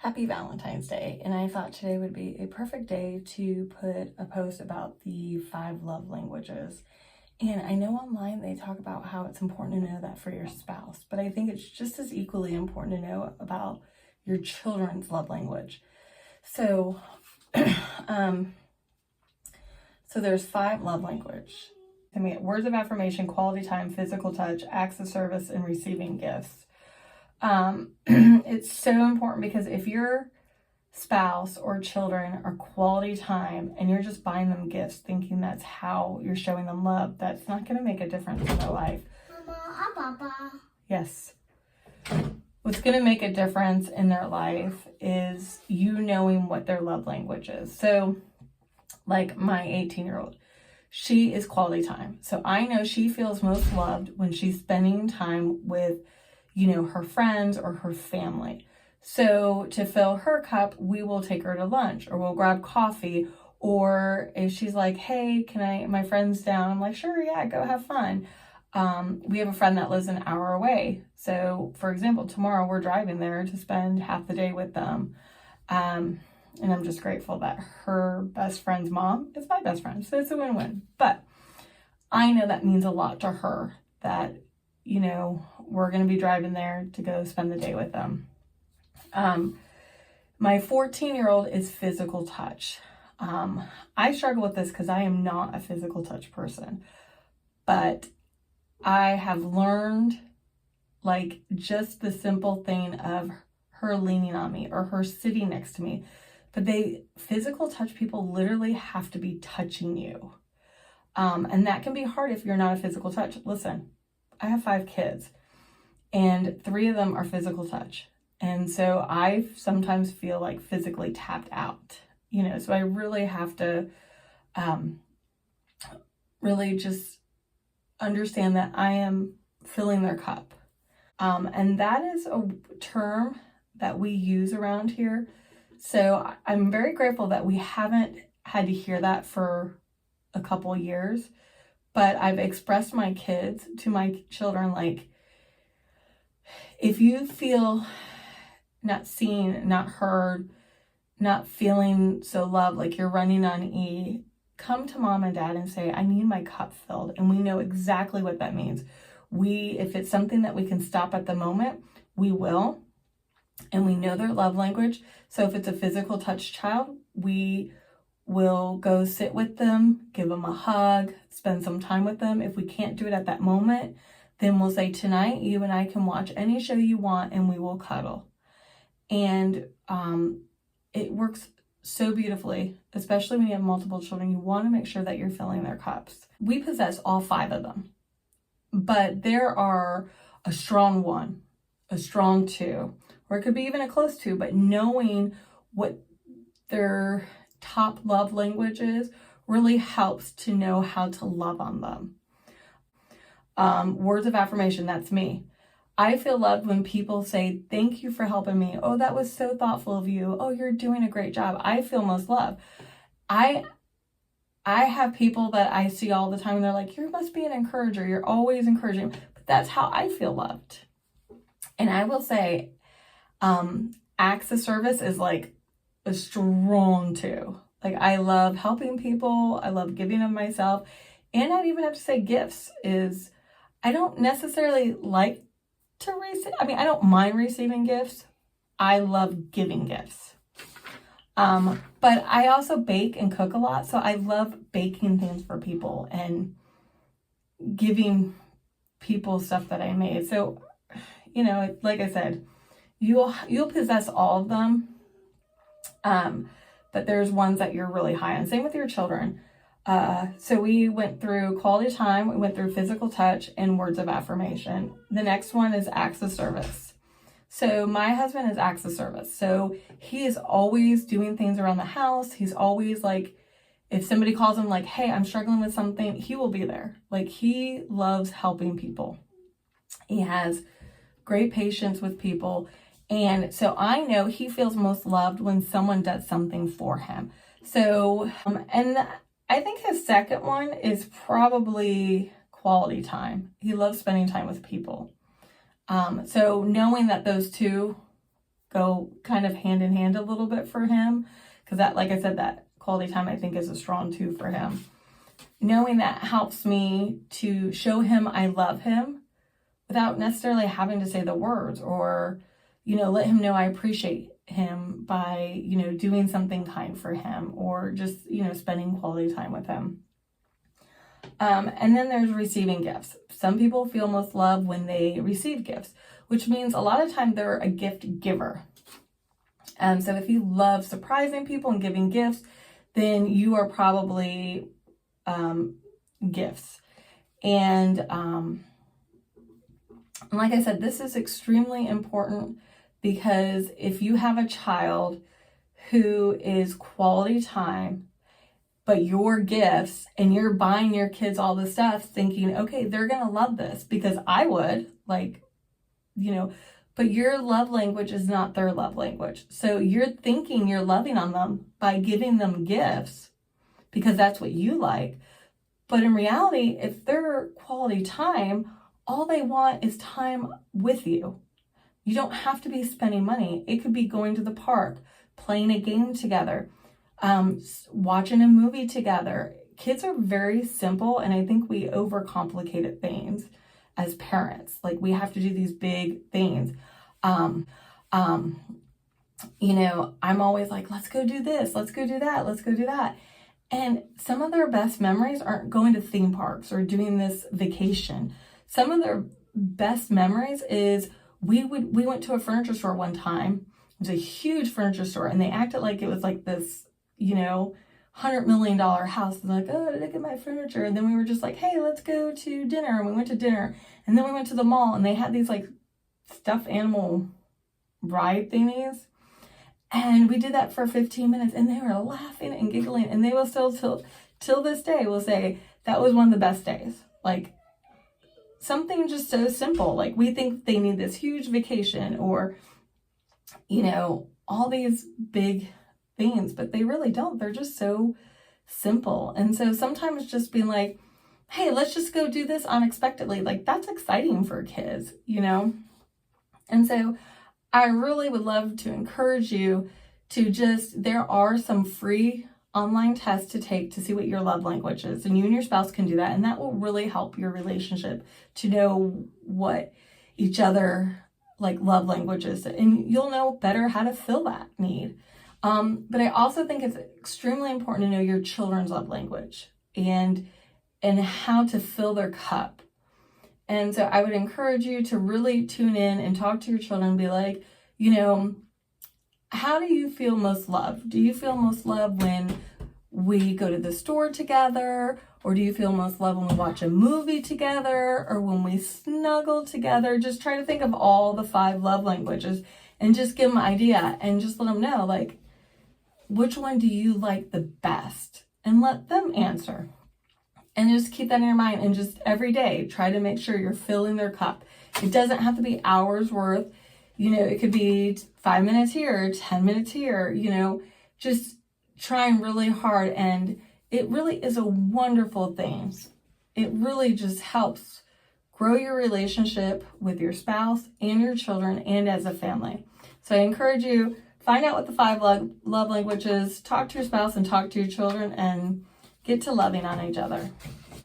Happy Valentine's Day, and I thought today would be a perfect day to put a post about the 5 love languages. And I know online they talk about how it's important to know that for your spouse, but I think it's just as equally important to know about your children's love language. So, there's 5 love language. I mean, words of affirmation, quality time, physical touch, acts of service, and receiving gifts. It's so important because if your spouse or children are quality time and you're just buying them gifts thinking that's how you're showing them love, that's not going to make a difference in their life. Mama, Papa. Yes. What's going to make a difference in their life is you knowing what their love language is. So, like my 18-year-old, she is quality time. So I know she feels most loved when she's spending time with her friends or her family. So to fill her cup, we will take her to lunch or we'll grab coffee. Or if she's like, hey, my friend's down. I'm like, sure, yeah, go have fun. We have a friend that lives an hour away. So for example, tomorrow we're driving there to spend half the day with them. And I'm just grateful that her best friend's mom is my best friend. So it's a win-win. But I know that means a lot to her that we're going to be driving there to go spend the day with them. My 14-year-old is physical touch. I struggle with this because I am not a physical touch person, but I have learned just the simple thing of her leaning on me or her sitting next to me. But physical touch people literally have to be touching you. And that can be hard if you're not a physical touch. Listen, I have 5 kids and 3 of them are physical touch. And so I sometimes feel like physically tapped out, so I really have to really just understand that I am filling their cup. And that is a term that we use around here. So I'm very grateful that we haven't had to hear that for a couple years, but I've expressed my kids to my children, if you feel not seen, not heard, not feeling so loved, like you're running on E, come to mom and dad and say, I need my cup filled. And we know exactly what that means. If it's something that we can stop at the moment, we will. And we know their love language. So if it's a physical touch child, we will go sit with them, give them a hug, spend some time with them. If we can't do it at that moment, then we'll say, tonight, you and I can watch any show you want and we will cuddle. And it works so beautifully, especially when you have multiple children. You want to make sure that you're filling their cups. We possess all 5 of them, but there are a strong 1, a strong 2, or it could be even a close 2, but knowing what their top love language is really helps to know how to love on them. Words of affirmation, that's me. I feel loved when people say, thank you for helping me. Oh, that was so thoughtful of you. Oh, you're doing a great job. I feel most loved. I have people that I see all the time and they're like, you must be an encourager. You're always encouraging. But that's how I feel loved. And I will say, acts of service is a strong 2. I love helping people. I love giving of myself. And I'd even have to say gifts I don't necessarily like to receive. I don't mind receiving gifts. I love giving gifts. But I also bake and cook a lot. So I love baking things for people and giving people stuff that I made. So, like I said, you'll possess all of them. But there's ones that you're really high on. Same with your children. So we went through quality time, we went through physical touch, and words of affirmation. The next one is acts of service. So my husband is acts of service. So he is always doing things around the house. He's always if somebody calls him hey, I'm struggling with something, he will be there. He loves helping people. He has great patience with people. And so I know he feels most loved when someone does something for him. So, and I think his second one is probably quality time. He loves spending time with people. So knowing that those 2 go kind of hand in hand a little bit for him, because that, like I said, that quality time I think is a strong 2 for him. Knowing that helps me to show him I love him without necessarily having to say the words, or, let him know I appreciate him by, doing something kind for him, or just, spending quality time with him. And then there's receiving gifts. Some people feel most love when they receive gifts, which means a lot of time they're a gift giver. So if you love surprising people and giving gifts, then you are probably gifts. And like I said, this is extremely important, because if you have a child who is quality time, but your gifts, and you're buying your kids all this stuff thinking, okay, they're going to love this, because I would, but your love language is not their love language. So you're thinking you're loving on them by giving them gifts because that's what you like. But in reality, if they're quality time, all they want is time with you. You don't have to be spending money. It could be going to the park, playing a game together, watching a movie together. Kids are very simple, and I think we overcomplicate things as parents. Like, we have to do these big things. I'm always like, let's go do this, let's go do that, let's go do that. And some of their best memories aren't going to theme parks or doing this vacation. Some of their best memories is we went to a furniture store one time. It was a huge furniture store, and they acted like it was like this, $100 million house. And like, oh, look at my furniture. And then we were just like, hey, let's go to dinner. And we went to dinner. And then we went to the mall, and they had these like stuffed animal ride thingies. And we did that for 15 minutes, and they were laughing and giggling. And they will still, till this day, will say that was one of the best days. Like, something just so simple. Like, we think they need this huge vacation or, all these big things, but they really don't. They're just so simple. And so sometimes just being like, hey, let's just go do this unexpectedly. Like, that's exciting for kids, And so I really would love to encourage you to there are some free online tests to take to see what your love language is. And you and your spouse can do that. And that will really help your relationship to know what each other love languages, and you'll know better how to fill that need. But I also think it's extremely important to know your children's love language and how to fill their cup. And so I would encourage you to really tune in and talk to your children and be like, how do you feel most loved? Do you feel most loved when we go to the store together? Or do you feel most loved when we watch a movie together, or when we snuggle together? Just try to think of all the 5 love languages and just give them an idea, and just let them know, like, which one do you like the best? And let them answer. And just keep that in your mind, and just every day try to make sure you're filling their cup. It doesn't have to be hours worth. It could be 5 minutes here, 10 minutes here, just trying really hard. And it really is a wonderful thing. It really just helps grow your relationship with your spouse and your children and as a family. So I encourage you, find out what the 5 love languages, talk to your spouse and talk to your children, and get to loving on each other.